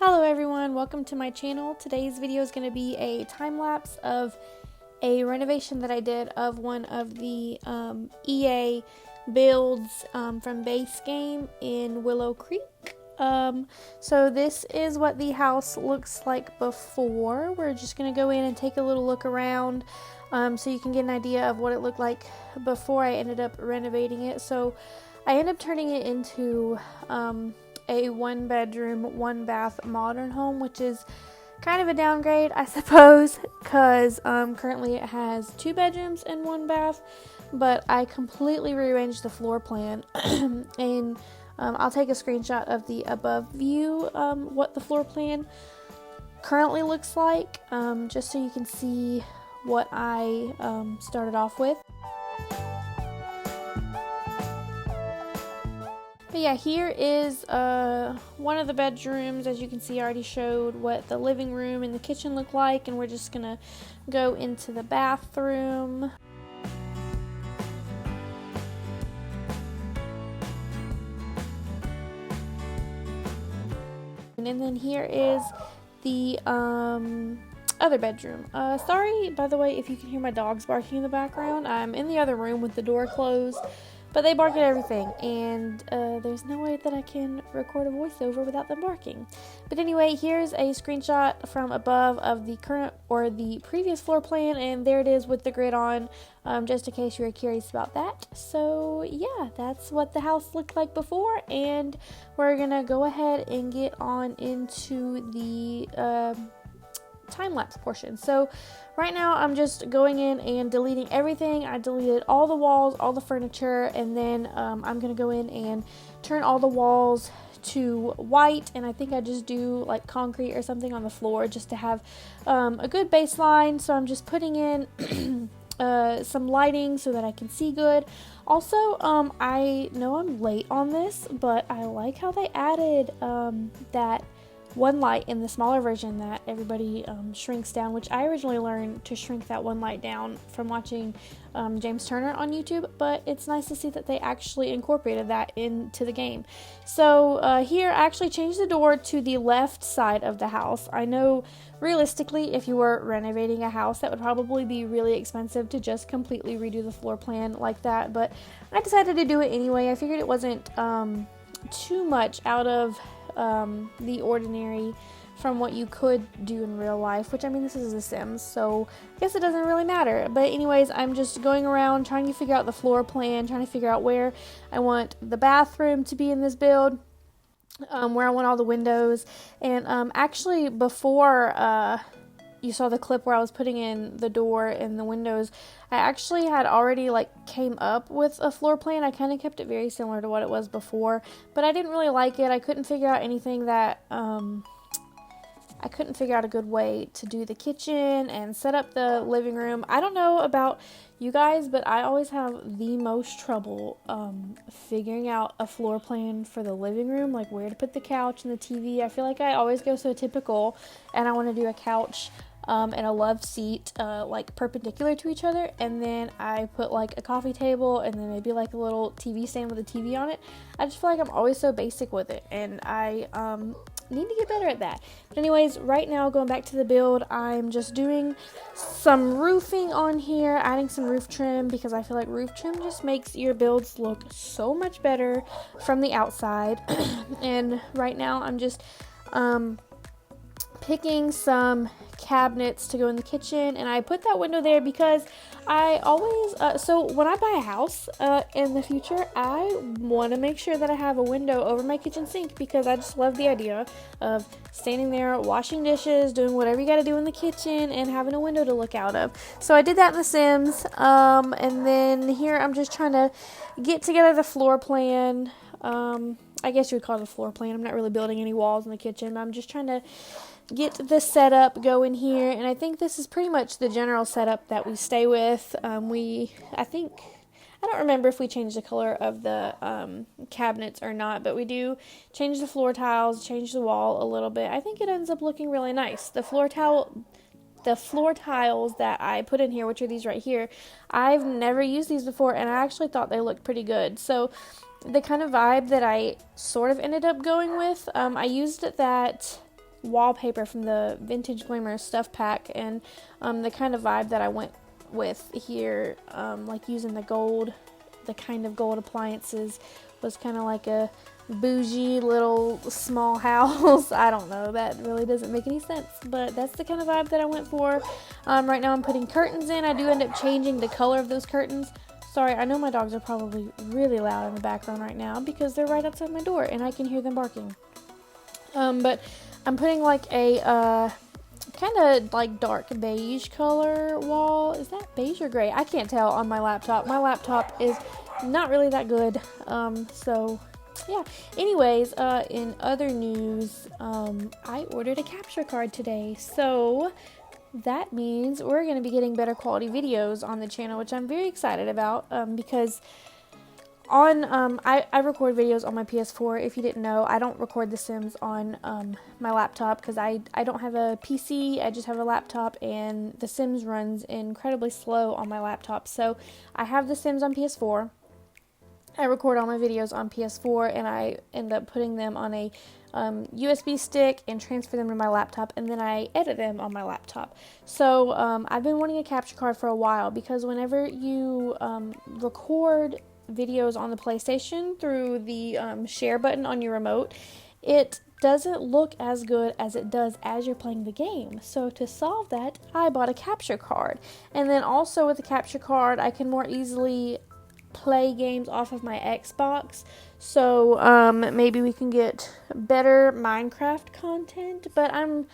Hello everyone, welcome to my channel. Today's video is going to be a time lapse of a renovation that I did of one of the EA builds from base game in Willow Creek. So this is what the house looks like before. We're just going to go in and take a little look around so you can get an idea of what it looked like before I ended up renovating it. So I ended up turning it into a 1-bedroom, 1-bath modern home, which is kind of a downgrade, I suppose, because currently it has 2 bedrooms and 1 bath, but I completely rearranged the floor plan and I'll take a screenshot of the above view, what the floor plan currently looks like, just so you can see what I started off with. But yeah, here is one of the bedrooms. As you can see, I already showed what the living room and the kitchen look like, and we're just gonna go into the bathroom. And then here is the other bedroom. Sorry, by the way, if you can hear my dogs barking in the background. I'm in the other room with the door closed. But they bark at everything, and there's no way that I can record a voiceover without them barking. But anyway, here's a screenshot from above of the current or the previous floor plan, and there it is with the grid on, just in case you were curious about that. So yeah, that's what the house looked like before, and we're gonna go ahead and get on into the time-lapse portion. So right now I'm just going in and deleting everything. I deleted all the walls, all the furniture, and then I'm gonna go in and turn all the walls to white, and I think I just do like concrete or something on the floor just to have a good baseline. So I'm just putting in some lighting so that I can see good. Also, I know I'm late on this, but I like how they added that one light in the smaller version that everybody shrinks down, which I originally learned to shrink that one light down from watching James Turner on YouTube, but it's nice to see that they actually incorporated that into the game. So here I actually changed the door to the left side of the house. I know realistically if you were renovating a house that would probably be really expensive to just completely redo the floor plan like that, but I decided to do it anyway. I figured it wasn't too much out of the ordinary from what you could do in real life, which I mean, this is The Sims, so I guess it doesn't really matter. But anyways, I'm just going around trying to figure out the floor plan, trying to figure out where I want the bathroom to be in this build, where I want all the windows, and actually before you saw the clip where I was putting in the door and the windows, I actually had already came up with a floor plan. I kind of kept it very similar to what it was before, but I didn't really like it. I couldn't figure out anything that, I couldn't figure out a good way to do the kitchen and set up the living room. I don't know about you guys, but I always have the most trouble figuring out a floor plan for the living room, like where to put the couch and the TV. I feel like I always go so typical, and I want to do a couch and a love seat perpendicular to each other, and then I put like a coffee table and then maybe like a little TV stand with a TV on it. I just feel like I'm always so basic with it, and I need to get better at that. But anyways, right now, going back to the build, I'm just doing some roofing on here, adding some roof trim, because I feel like roof trim just makes your builds look so much better from the outside. And right now I'm just picking some cabinets to go in the kitchen, and I put that window there because I always so when I buy a house in the future, I want to make sure that I have a window over my kitchen sink, because I just love the idea of standing there washing dishes, doing whatever you got to do in the kitchen, and having a window to look out of. So I did that in The Sims, and then here I'm just trying to get together the floor plan. I guess you would call it a floor plan. I'm not really building any walls in the kitchen, but I'm just trying to get the setup going here, and I think this is pretty much the general setup that we stay with. I don't remember if we changed the color of the cabinets or not, but we do change the floor tiles, change the wall a little bit. I think it ends up looking really nice. The floor tiles that I put in here, which are these right here, I've never used these before, and I actually thought they looked pretty good. So the kind of vibe that I sort of ended up going with, I used that wallpaper from the Vintage Glamour stuff pack, and the kind of vibe that I went with here, like using the kind of gold appliances, was kind of like a bougie little small house. I don't know, that really doesn't make any sense, but that's the kind of vibe that I went for. Right now I'm putting curtains in. I do end up changing the color of those curtains. Sorry, I know my dogs are probably really loud in the background right now because they're right outside my door and I can hear them barking. But I'm putting like a kind of like dark beige color wall. Is that beige or gray? I can't tell on my laptop. My laptop is not really that good. So yeah. Anyways, in other news, I ordered a capture card today. So that means we're going to be getting better quality videos on the channel, which I'm very excited about, because I record videos on my PS4. If you didn't know, I don't record The Sims on my laptop because I don't have a PC. I just have a laptop, and The Sims runs incredibly slow on my laptop. So I have The Sims on PS4. I record all my videos on PS4, and I end up putting them on a USB stick and transfer them to my laptop, and then I edit them on my laptop. So I've been wanting a capture card for a while, because whenever you record videos on the PlayStation through the share button on your remote, it doesn't look as good as it does as you're playing the game. So to solve that, I bought a capture card. And then also with the capture card, I can more easily play games off of my Xbox. So maybe we can get better Minecraft content. But I'm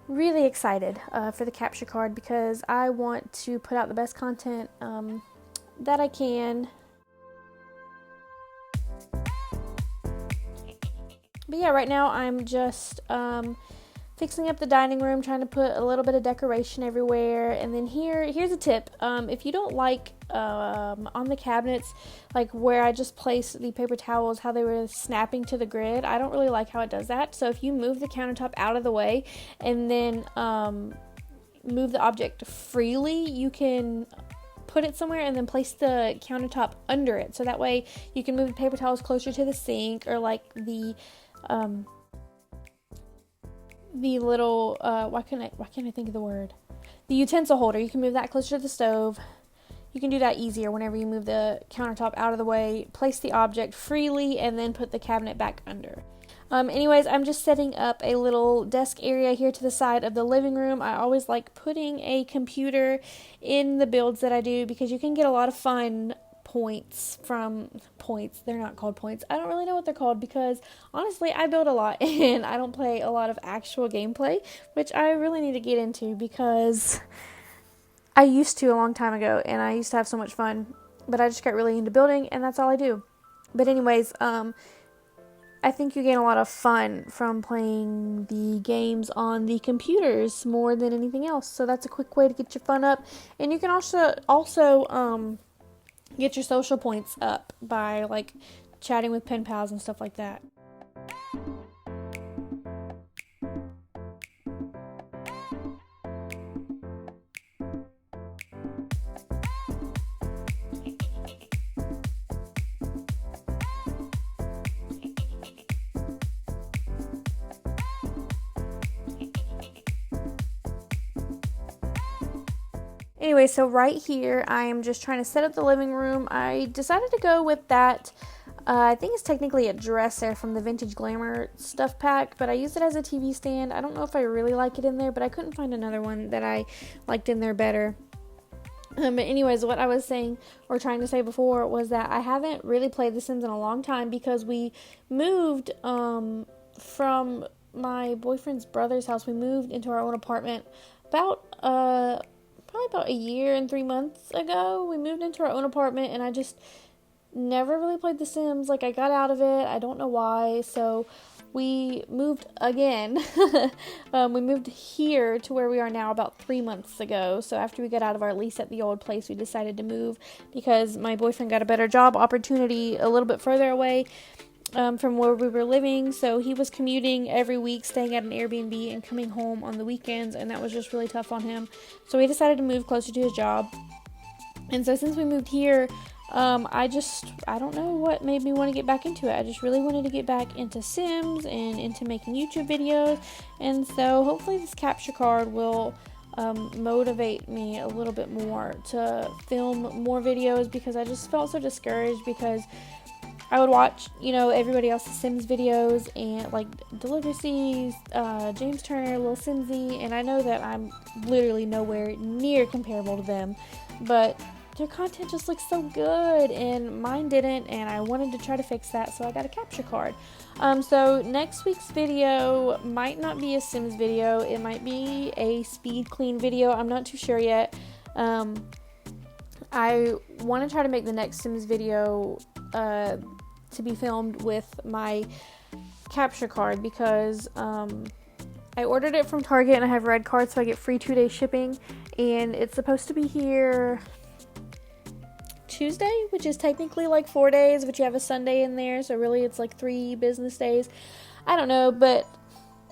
really excited for the capture card, because I want to put out the best content that I can. But yeah, right now I'm just fixing up the dining room, trying to put a little bit of decoration everywhere. And then here's a tip. If you don't like on the cabinets, like where I just placed the paper towels, how they were snapping to the grid, I don't really like how it does that. So if you move the countertop out of the way and then move the object freely, you can put it somewhere and then place the countertop under it. So that way you can move the paper towels closer to the sink, or like the little why can't I think of the word? The utensil holder. You can move that closer to the stove. You can do that easier whenever you move the countertop out of the way, place the object freely, and then put the cabinet back under. Anyways, I'm just setting up a little desk area here to the side of the living room. I always like putting a computer in the builds that I do, because you can get a lot of fun points from points. They're not called points. I don't really know what they're called, because honestly I build a lot and I don't play a lot of actual gameplay, which I really need to get into, because I used to a long time ago and I used to have so much fun, but I just got really into building and that's all I do. But anyways, I think you gain a lot of fun from playing the games on the computers more than anything else. So that's a quick way to get your fun up. And you can also get your social points up by like chatting with pen pals and stuff like that. Anyway, so right here, I am just trying to set up the living room. I decided to go with that, I think it's technically a dresser from the Vintage Glamour stuff pack, but I use it as a TV stand. I don't know if I really like it in there, but I couldn't find another one that I liked in there better. But anyways, what I was saying, or trying to say before, was that I haven't really played The Sims in a long time, because we moved from my boyfriend's brother's house. We moved into our own apartment probably about a year and 3 months ago. We moved into our own apartment, and I just never really played The Sims. Like, I got out of it. I don't know why. So we moved again. We moved here to where we are now about 3 months ago. So after we got out of our lease at the old place, we decided to move, because my boyfriend got a better job opportunity a little bit further away from where we were living. So he was commuting every week, staying at an Airbnb and coming home on the weekends, and that was just really tough on him. So we decided to move closer to his job. And so since we moved here, I don't know what made me want to get back into it. I just really wanted to get back into Sims and into making YouTube videos. And so hopefully this capture card will motivate me a little bit more to film more videos, because I just felt so discouraged because I would watch, everybody else's Sims videos and like Delivery, James Turner, Lil Simsy, and I know that I'm literally nowhere near comparable to them, but their content just looks so good and mine didn't, and I wanted to try to fix that, so I got a capture card. So next week's video might not be a Sims video, it might be a speed clean video, I'm not too sure yet. I want to try to make the next Sims video to be filmed with my capture card, because I ordered it from Target and I have red cards, so I get free 2-day shipping, and it's supposed to be here Tuesday, which is technically like 4 days, but you have a Sunday in there, so really it's like 3 business days. I don't know, but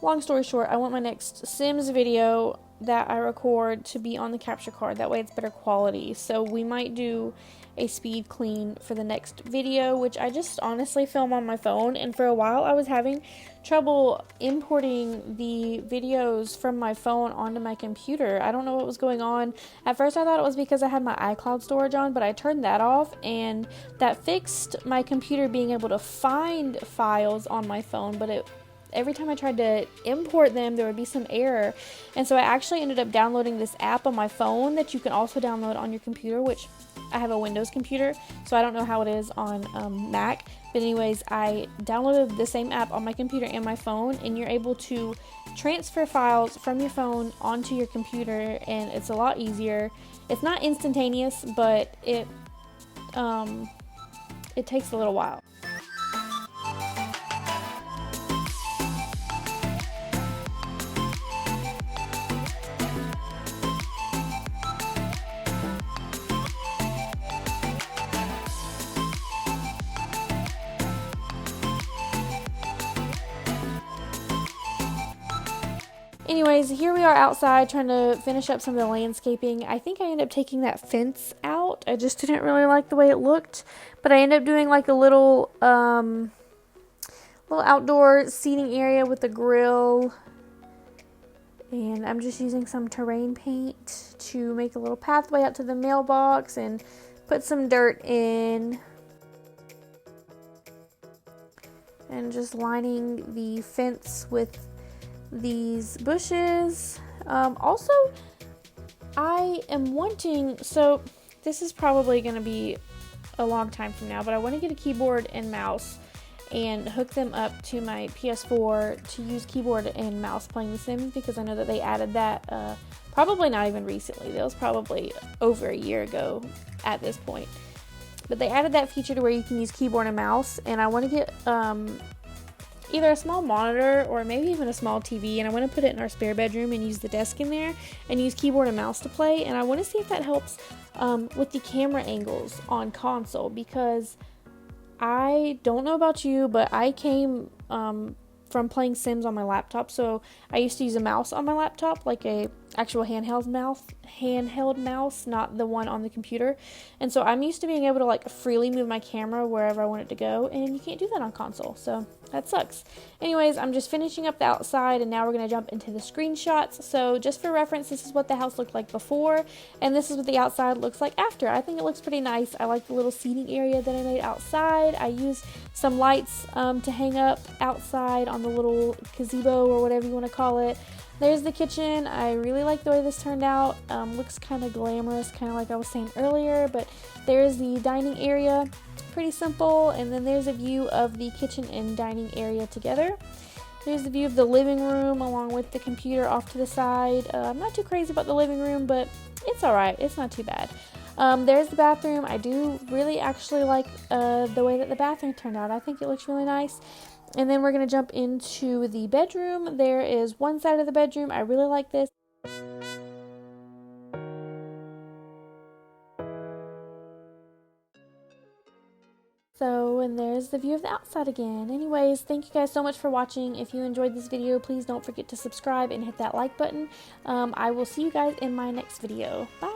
long story short, I want my next Sims video that I record to be on the capture card. That way it's better quality. So we might do a speed clean for the next video, which I just honestly film on my phone, and for a while I was having trouble importing the videos from my phone onto my computer. I don't know what was going on. At first I thought it was because I had my iCloud storage on, but I turned that off, and that fixed my computer being able to find files on my phone, but every time I tried to import them, there would be some error. And so I actually ended up downloading this app on my phone that you can also download on your computer, which I have a Windows computer, so I don't know how it is on Mac. But anyways, I downloaded the same app on my computer and my phone, and you're able to transfer files from your phone onto your computer, and it's a lot easier. It's not instantaneous, but it takes a little while. Anyways, here we are outside trying to finish up some of the landscaping. I think I ended up taking that fence out. I just didn't really like the way it looked, but I ended up doing like a little outdoor seating area with a grill, and I'm just using some terrain paint to make a little pathway out to the mailbox and put some dirt in, and just lining the fence with these bushes. Also, I am wanting, so this is probably going to be a long time from now, but I want to get a keyboard and mouse and hook them up to my PS4 to use keyboard and mouse playing The Sims, because I know that they added that probably not even recently. That was probably over a year ago at this point, but they added that feature to where you can use keyboard and mouse, and I want to get either a small monitor or maybe even a small TV, and I want to put it in our spare bedroom and use the desk in there and use keyboard and mouse to play. And I want to see if that helps with the camera angles on console, because I don't know about you, but I came from playing Sims on my laptop, so I used to use a mouse on my laptop, like a actual handheld mouse, not the one on the computer. And so I'm used to being able to like freely move my camera wherever I want it to go, and you can't do that on console, so that sucks. Anyways, I'm just finishing up the outside, and now we're going to jump into the screenshots. So just for reference, this is what the house looked like before, and this is what the outside looks like after. I think it looks pretty nice. I like the little seating area that I made outside. I used some lights to hang up outside on the little gazebo or whatever you want to call it. There's the kitchen. I really like the way this turned out. Looks kind of glamorous, kind of like I was saying earlier, but there's the dining area. Pretty simple. And then there's a view of the kitchen and dining area together. There's the view of the living room along with the computer off to the side. I'm not too crazy about the living room, but it's alright. It's not too bad. There's the bathroom. I do really actually like the way that the bathroom turned out. I think it looks really nice. And then we're going to jump into the bedroom. There is one side of the bedroom. I really like this. So, and there's the view of the outside again. Anyways, thank you guys so much for watching. If you enjoyed this video, please don't forget to subscribe and hit that like button. I will see you guys in my next video. Bye!